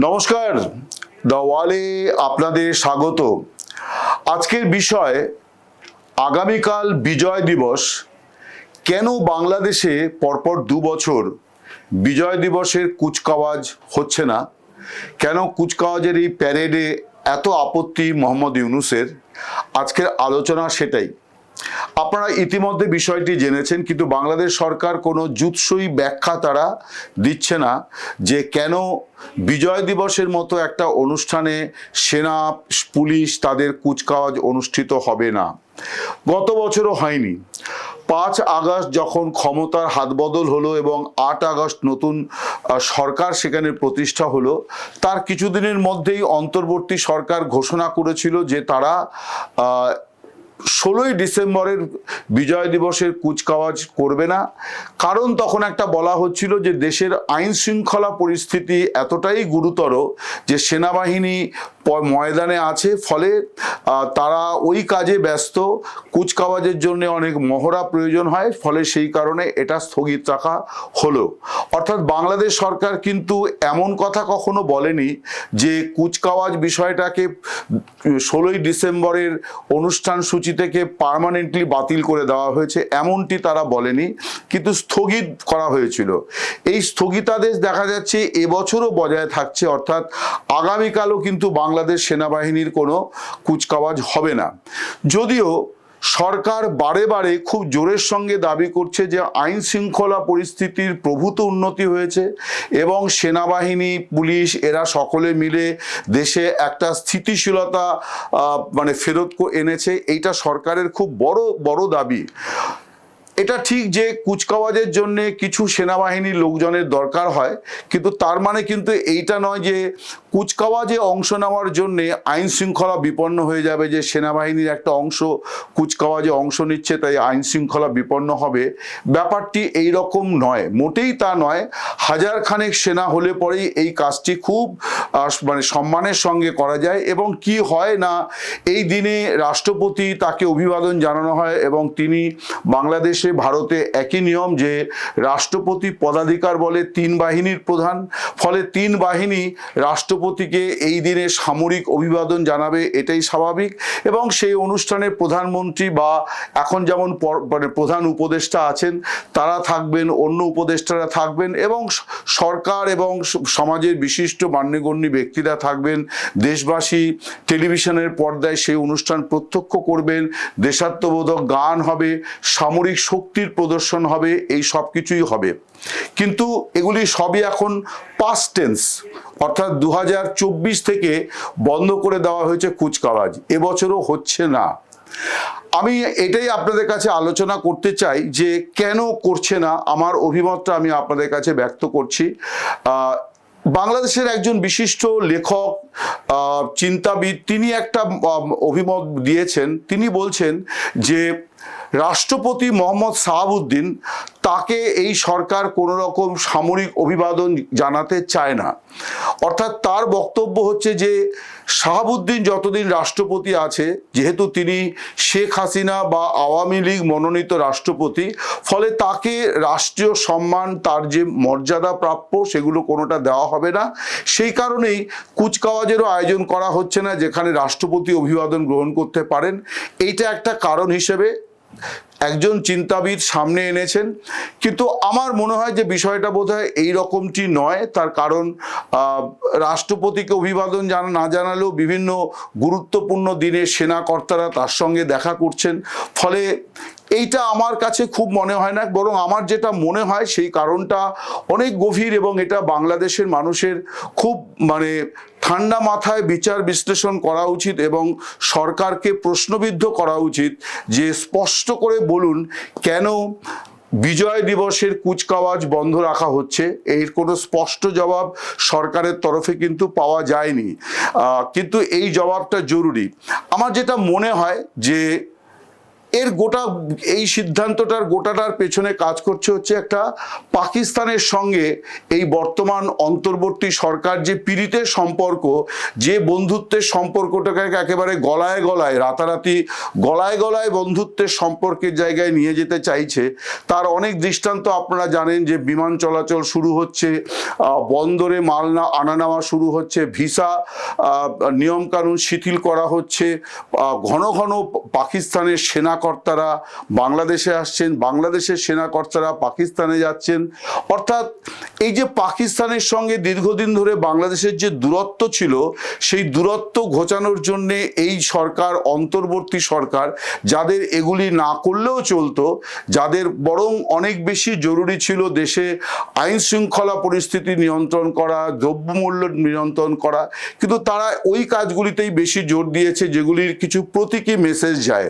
নমস্কার, দ্য ওয়ালে আপনাদের স্বাগত। আজকের বিষয় আগামীকাল বিজয় দিবস। কেন বাংলাদেশে পরপর 2 বছর বিজয় দিবসের কুচকাওয়াজ হচ্ছে না, কেন কুচকাওয়াজের এই প্যারেডে এত আপত্তি মোহাম্মদ ইউনূসের, আজকের আলোচনা সেটাই। আপনারা ইতিমধ্যে বিষয়টি জেনেছেন, কিন্তু বাংলাদেশ সরকার কোনো যুৎসই ব্যাখ্যা তারা দিচ্ছে না যে কেন বিজয় দিবসের মতো একটা অনুষ্ঠানে সেনা পুলিশ তাদের কুচকাওয়াজ অনুষ্ঠিত হবে না। গত বছরও হয়নি। 5 আগস্ট যখন ক্ষমতার হাতবদল হলো এবং 8 আগস্ট নতুন সরকার সেখানে প্রতিষ্ঠা হলো, তার কিছুদিনের মধ্যেই অন্তর্বর্তী সরকার ঘোষণা করেছিল যে তারা 16ই ডিসেম্বরের বিজয় দিবসের কুচকাওয়াজ করবে না। কারণ তখন একটা বলা হচ্ছিল যে দেশের আইন শৃঙ্খলা পরিস্থিতি এতটাই গুরুতর যে সেনাবাহিনী ময়দানে আছে, ফলে তারা ওই কাজে ব্যস্ত, কুচকাওয়াজের জন্য অনেক মহড়া প্রয়োজন হয়, ফলে সেই কারণে এটা স্থগিত রাখা হলো। অর্থাৎ বাংলাদেশ সরকার কিন্তু এমন কথা কখনো বলেনি যে কুচকাওয়াজ বিষয়টাকে 16ই ডিসেম্বরের অনুষ্ঠান সূচি থেকে পার্মানেন্টলি বাতিল করে দেওয়া হয়েছে, এমনটি তারা বলেনি, কিন্তু স্থগিত করা হয়েছিল। এই স্থগিতাদেশ দেখা যাচ্ছে এবছরও বজায় থাকছে, অর্থাৎ আগামীকালও কিন্তু বাংলাদেশ সেনাবাহিনীর কোনো কুচকাওয়াজ হবে না। যদিও সরকার বারে বারে খুব জোরের সঙ্গে দাবি করছে যে আইন শৃঙ্খলা পরিস্থিতির প্রভূত উন্নতি হয়েছে এবং সেনাবাহিনী পুলিশ এরা সকলে মিলে দেশে একটা স্থিতিশীলতা ফেরত এনেছে। এইটা সরকারের খুব বড় দাবি। এটা ঠিক যে কুচকাওয়াজের জন্য কিছু সেনাবাহিনীর লোকজনের দরকার হয়, কিন্তু তার মানে কিন্তু এইটা নয় যে কুচকাওয়াজে অংশ নেওয়ার জন্যে আইন শৃঙ্খলা বিপন্ন হয়ে যাবে, যে সেনাবাহিনীর একটা অংশ কুচকাওয়াজে অংশ নিচ্ছে তাই আইন শৃঙ্খলা বিপন্ন হবে। ব্যাপারটি এই রকম নয়, মোটেই তা নয়। হাজার খানেক সেনা হলে পরেই এই কাজটি খুব সম্মানের সঙ্গে করা যায়। এবং কি হয় না, এই দিনে রাষ্ট্রপতি তাকে অভিবাদন জানানো হয় এবং তিনি বাংলাদেশে ভারতে একই নিয়ম যে রাষ্ট্রপতি পদাধিকার বলে 3 বাহিনীর প্রধান, ফলে 3 বাহিনী রাষ্ট্রপতিকে এই দিনে সামরিক অভিবাদন জানাবে, এটাই স্বাভাবিক। এবং সেই অনুষ্ঠানে প্রধানমন্ত্রী বা এখন যেমন প্রধান উপদেষ্টা আছেন তারা থাকবেন, অন্য উপদেষ্টারা থাকবেন এবং সরকার এবং সমাজের বিশিষ্ট মান্যগণ্য ব্যক্তিরা থাকবেন। দেশবাসী টেলিভিশনের পর্দায় সেই অনুষ্ঠান প্রত্যক্ষ করবেন, দেশাত্মবোধক গান হবে, সামরিক শক্তির প্রদর্শন হবে, এই সব কিছুই হবে। কিন্তু এগুলি সবই এখন পাস্ট টেন্স, অর্থাৎ 2024 থেকে বন্ধ করে দেওয়া হয়েছে কুচকাওয়াজ, এবছরও হচ্ছে না। আমি এটাই আপনাদের কাছে আলোচনা করতে চাই যে কেন করছে না। আমার অভিমতটা আমি আপনাদের কাছে ব্যক্ত করছি। বাংলাদেশের একজন বিশিষ্ট লেখক, চিন্তাবিদ, তিনি একটা অভিমত দিয়েছেন। তিনি বলছেন যে রাষ্ট্রপতি মোহাম্মদ শাহাবুদ্দিন, তাকে এই সরকার কোনো রকম সামরিক অভিবাদন জানাতে চায় না। অর্থাৎ তার বক্তব্য হচ্ছে যে শাহাবুদ্দিন যতদিন রাষ্ট্রপতি আছে, যেহেতু তিনি শেখ হাসিনা বা আওয়ামী লীগ মনোনীত রাষ্ট্রপতি, ফলে তাকে রাষ্ট্রীয় সম্মান, তার যে মর্যাদা প্রাপ্য সেগুলো কোনোটা দেওয়া হবে না। সেই কারণেই কুচকাওয়াজেরও আয়োজন করা হচ্ছে না যেখানে রাষ্ট্রপতি অভিবাদন গ্রহণ করতে পারেন। এইটা একটা কারণ হিসেবে একজন চিন্তাবিদ সামনে এনেছেন। কিন্তু আমার মনে হয় যে বিষয়টা বোধহয় এই রকমটি নয়। তার কারণ রাষ্ট্রপতিকে অভিবাদন না জানালেও বিভিন্ন গুরুত্বপূর্ণ দিনে সেনা কর্তারা তার সঙ্গে দেখা করছেন, ফলে এইটা আমার কাছে খুব মনে হয় না। বরং আমার যেটা মনে হয় সেই কারণটা অনেক গভীর এবং এটা বাংলাদেশের মানুষের খুব ঠান্ডা মাথায় বিচার বিশ্লেষণ করা উচিত এবং সরকারকে প্রশ্নবিদ্ধ করা উচিত যে স্পষ্ট করে বলুন কেন বিজয় দিবসের কুচকাওয়াজ বন্ধ রাখা হচ্ছে। এর কোনো স্পষ্ট জবাব সরকারের তরফে কিন্তু পাওয়া যায়নি, কিন্তু এই জবাবটা জরুরি। আমার যেটা মনে হয় যে এই সিদ্ধান্তটার গোটাটার পেছনে কাজ করছে হচ্ছে একটা পাকিস্তানের সঙ্গে এই বর্তমান অন্তর্বর্তী সরকার যে পীড়িতের সম্পর্ক, যে বন্ধুত্বের সম্পর্কটাকে একেবারে গলায় গলায় রাতারাতি গলায় গলায় বন্ধুত্বের সম্পর্কের জায়গায় নিয়ে যেতে চাইছে। তার অনেক দৃষ্টান্ত আপনারা জানেন, যে বিমান চলাচল শুরু হচ্ছে, বন্দরে মাল আনা নেওয়া শুরু হচ্ছে, ভিসা নিয়মকানুন শিথিল করা হচ্ছে, ঘন ঘন পাকিস্তানের সেনাকর্তারা বাংলাদেশে আসছেন, বাংলাদেশের সেনাকর্তারা পাকিস্তানে যাচ্ছেন। অর্থাৎ এই যে পাকিস্তানের সঙ্গে দীর্ঘদিন ধরে বাংলাদেশের যে দূরত্ব ছিল, সেই দূরত্ব ঘোচানোর জন্যে এই সরকার, অন্তর্বর্তী সরকার, যাদের এগুলি না করলেও চলতো, যাদের বরং অনেক বেশি জরুরি ছিল দেশে আইন শৃঙ্খলা পরিস্থিতি নিয়ন্ত্রণ করা, দ্রব্যমূল্য নিয়ন্ত্রণ করা, কিন্তু তারা ওই কাজগুলিতেই বেশি জোর দিয়েছে যেগুলির কিছু প্রতীকী মেসেজ যায়।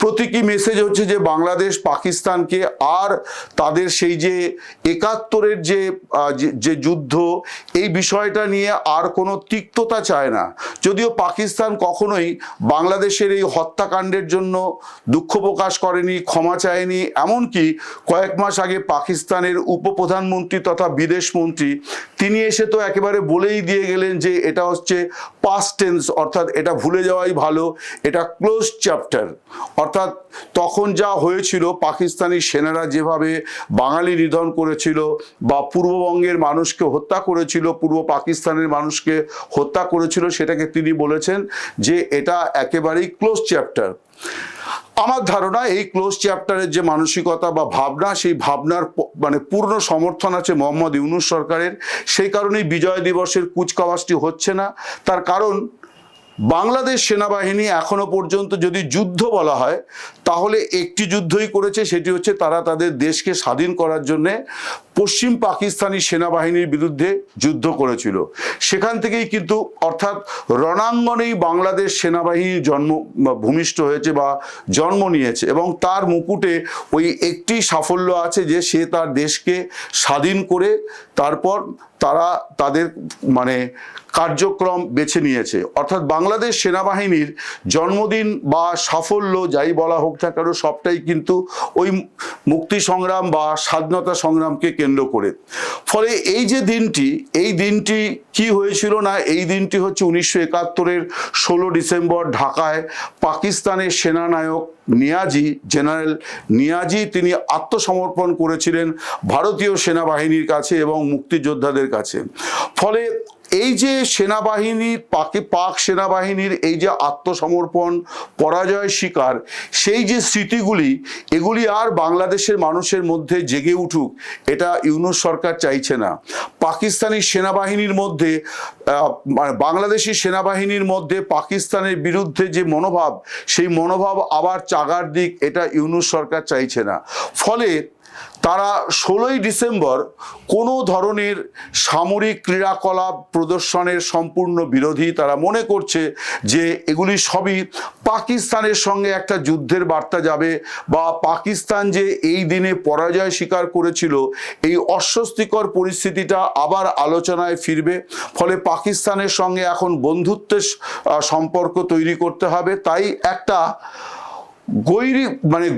প্রতীকী মেসেজ হচ্ছে যে বাংলাদেশ পাকিস্তানকে আর তাদের সেই যে ৭১-এর যে যুদ্ধ, এই বিষয়টা নিয়ে আর কোনো তিক্ততা চায় না। যদিও পাকিস্তান কখনোই বাংলাদেশের এই হত্যাকাণ্ডের জন্য দুঃখ প্রকাশ করেনি, ক্ষমা চায়নি। এমনকি কয়েক মাস আগে পাকিস্তানের উপপ্রধানমন্ত্রী তথা বিদেশমন্ত্রী তিনি এসে তো একেবারে বলেই দিয়ে গেলেন যে এটা হচ্ছে পাস্ট টেন্স, অর্থাৎ এটা ভুলে যাওয়াই ভালো, এটা ক্লোজ চ্যাপ্টার। অর্থাৎ তখন যা হয়েছিল, পাকিস্তানি সেনারা যেভাবে বাঙালি নিধন করেছিল বা পূর্ববঙ্গের মানুষকে হত্যা করেছিল, পূর্ব পাকিস্তানের মানুষকে হত্যা করেছিল, সেটাকে তিনি বলেছেন যে এটা একেবারেই ক্লোজ চ্যাপ্টার। আমার ধারণা এই ক্লোজ চ্যাপ্টারের যে মানসিকতা বা ভাবনা, সেই ভাবনার মানে পূর্ণ সমর্থন আছে মোহাম্মদ ইউনূস সরকারের। সেই কারণেই বিজয় দিবসের কুচকাওয়াজটি হচ্ছে না। তার কারণ বাংলাদেশ সেনাবাহিনী এখনো পর্যন্ত যদি যুদ্ধ বলা হয় তাহলে একটি যুদ্ধই করেছে, সেটি হচ্ছে তারা তাদের দেশকে স্বাধীন করার জন্য পশ্চিম পাকিস্তানি সেনাবাহিনীর বিরুদ্ধে যুদ্ধ করেছিল। সেখান থেকেই কিন্তু অর্থাৎ রণাঙ্গনেই বাংলাদেশ সেনাবাহিনী ভূমিষ্ঠ হয়েছে বা জন্ম নিয়েছে, এবং তার মুকুটে ওই একটি সাফল্য আছে যে সে তার দেশকে স্বাধীন করে তারপর তারা তাদের মানে কার্যক্রম বেছে নিয়েছে। অর্থাৎ বাংলাদেশ সেনাবাহিনীর জন্মদিন বা সাফল্য যাই বলা হোক না কেন, সবটাই কিন্তু ওই মুক্তি সংগ্রাম বা স্বাধীনতা সংগ্রামকে কেন্দ্র করে। ফলে এই যে দিনটি, এই দিনটি কি হয়েছিল না, এই দিনটি হচ্ছে ১৯৭১-এর ১৬ ডিসেম্বর ঢাকায় পাকিস্তানের সেনানায়ক নিয়াজি, জেনারেল নিয়াজি, তিনি আত্মসমর্পণ করেছিলেন ভারতীয় সেনাবাহিনীর কাছে এবং মুক্তিযোদ্ধাদের কাছে। ফলে এই যে সেনাবাহিনী, পাক সেনাবাহিনীর এই যে আত্মসমর্পণ, পরাজয় স্বীকার, সেই যে স্মৃতিগুলি, এগুলি আর বাংলাদেশের মানুষের মধ্যে জেগে উঠুক, এটা ইউনূস সরকার চাইছে না। পাকিস্তানি সেনাবাহিনীর মধ্যে বাংলাদেশি সেনাবাহিনীর মধ্যে পাকিস্তানের বিরুদ্ধে যে মনোভাব, সেই মনোভাব আবার চাগার দিক, এটা ইউনূস সরকার চাইছে না। ফলে তারা ১৬ই ডিসেম্বর কোনো ধরনের সামরিক ক্রিয়াকলাপ প্রদর্শনের সম্পূর্ণ বিরোধী। তারা মনে করছে যে এগুলি সবই পাকিস্তানের সঙ্গে একটা যুদ্ধের বার্তা যাবে, বা পাকিস্তান যে এই দিনে পরাজয় স্বীকার করেছিল, এই অস্বস্তিকর পরিস্থিতিটা আবার আলোচনায় ফিরবে। ফলে পাকিস্তানের সঙ্গে এখন বন্ধুত্বের সম্পর্ক তৈরি করতে হবে। তাই একটা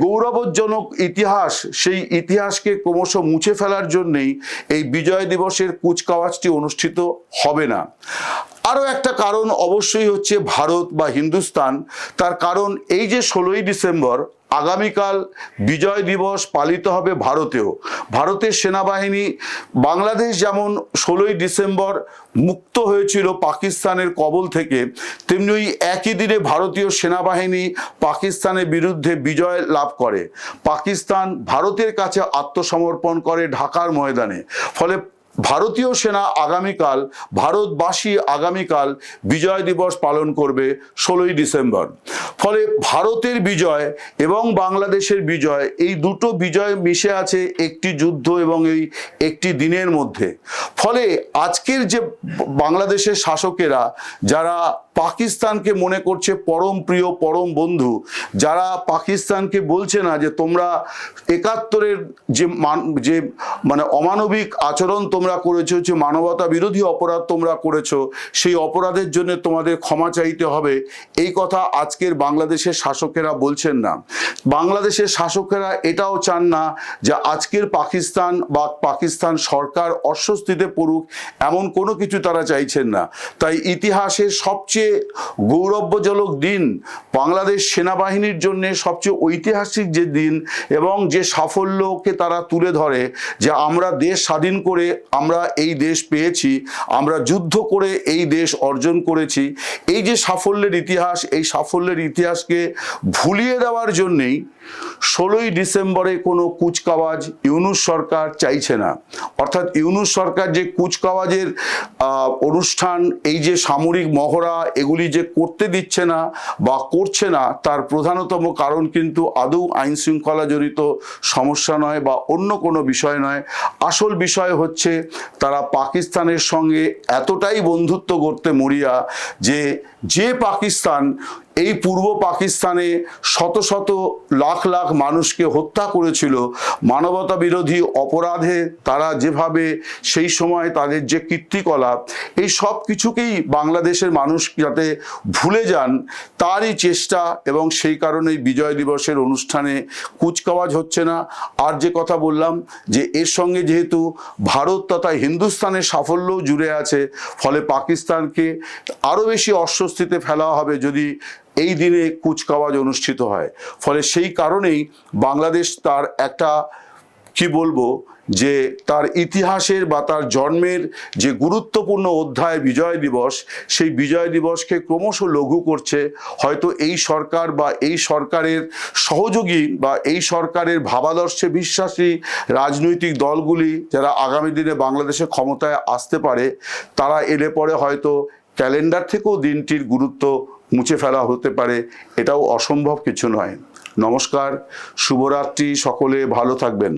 গৌরবজনক ইতিহাস, সেই ইতিহাসকে ক্রমশ মুছে ফেলার জন্যেই এই বিজয় দিবসের কুচকাওয়াজটি অনুষ্ঠিত হবে না। আরও একটা কারণ অবশ্যই হচ্ছে ভারত বা হিন্দুস্তান। তার কারণ এই যে ১৬ই ডিসেম্বর আগামীকাল বিজয় দিবস পালিত হবে ভারতেও। ভারতের সেনাবাহিনী, বাংলাদেশ যেমন ১৬ই ডিসেম্বর মুক্ত হয়েছিল পাকিস্তানের কবল থেকে, তেমনি ওই একই দিনে ভারতীয় সেনাবাহিনী পাকিস্তানের বিরুদ্ধে বিজয় লাভ করে। পাকিস্তান ভারতের কাছে আত্মসমর্পণ করে ঢাকার ময়দানে। ফলে ভারতীয় সেনা আগামীকাল, ভারতবাসী আগামীকাল বিজয় দিবস পালন করবে ১৬ই ডিসেম্বর। ফলে ভারতের বিজয় এবং বাংলাদেশের বিজয়, এই দুটো বিজয় মিশে আছে একটি যুদ্ধ এবং এই একটি দিনের মধ্যে। ফলে আজকের যে বাংলাদেশের শাসকেরা, যারা পাকিস্তানকে মনে করছে পরম প্রিয়, পরম বন্ধু, যারা পাকিস্তানকে বলছে না যে তোমরা ৭১-এর যে মানে অমানবিক আচরণ তোমরা তোমরা করেছো, যে মানবতা বিরোধী অপরাধ তোমরা করেছো, সেই অপরাধের জন্য তোমাদের ক্ষমা চাইতে হবে, এই কথা আজকের বাংলাদেশের শাসকেরা বলছেন না। বাংলাদেশের শাসকেরা এটাও চান না যে আজকের পাকিস্তান বা পাকিস্তান সরকার অস্বস্তিতে পড়ুক, এমন কোনো কিছু তারা চাইছেন না। তাই ইতিহাসের সবচেয়ে গৌরবজনক দিন, বাংলাদেশ সেনাবাহিনীর জন্য সবচেয়ে ঐতিহাসিক যে দিন এবং যে সাফল্যকে তারা তুলে ধরে, যে আমরা দেশ স্বাধীন করে আমরা এই দেশ পেয়েছি, আমরা যুদ্ধ করে এই দেশ অর্জন করেছি, এই যে সাফল্যের ইতিহাস, এই সাফল্যের ইতিহাসকে ভুলিয়ে দেওয়ার জন্যেই 16ই ডিসেম্বরে কোনো কুচকাওয়াজ ইউনূস সরকার চাইছে না। অর্থাৎ ইউনূস সরকার যে কুচকাওয়াজের অনুষ্ঠান, এই যে সামরিক মহড়া, এগুলি যে করতে দিচ্ছে না বা করছে না, তার প্রধানতম কারণ কিন্তু আদৌ আইন শৃঙ্খলা জড়িত সমস্যা নয় বা অন্য কোনো বিষয় নয়। আসল বিষয় হচ্ছে তারা পাকিস্তানের সঙ্গে এতটাই বন্ধুত্ব করতে মরিয়া যে পাকিস্তান এই পূর্ব পাকিস্তানে শত শত লাখ লাখ মানুষকে হত্যা করেছিল, মানবতা বিরোধী অপরাধে তারা যেভাবে সেই সময় তাদের যে কীর্তিকলাপ, এই সব কিছুকেই বাংলাদেশের মানুষ যাতে ভুলে যান তারই চেষ্টা, এবং সেই কারণেই বিজয় দিবসের অনুষ্ঠানে কুচকাওয়াজ হচ্ছে না। আর যে কথা বললাম যে এর সঙ্গে যেহেতু ভারত তথা হিন্দুস্তানের সাফল্যও জুড়ে আছে, ফলে পাকিস্তানকে আরও বেশি অস্বস্তিতে ফেলা হবে যদি এই দিনে কুচকাওয়াজ অনুষ্ঠিত হয়। ফলে সেই কারণেই বাংলাদেশ তার একটা কি বলবো যে তার ইতিহাসের বা তার জন্মের যে গুরুত্বপূর্ণ অধ্যায় বিজয় দিবস, সেই বিজয় দিবসকে ক্রমশ লঘু করছে। হয়তো এই সরকার বা এই সরকারের সহযোগী বা এই সরকারের ভাবাদর্শে বিশ্বাসী রাজনৈতিক দলগুলি যারা আগামী দিনে বাংলাদেশে ক্ষমতায় আসতে পারে, তারা এলে পরে হয়তো ক্যালেন্ডার থেকেও দিনটির গুরুত্ব মুছে ফেলা হতে পারে, এটাও অসম্ভব কিছু নয়। নমস্কার, শুভরাত্রি, সকলে ভালো থাকবেন।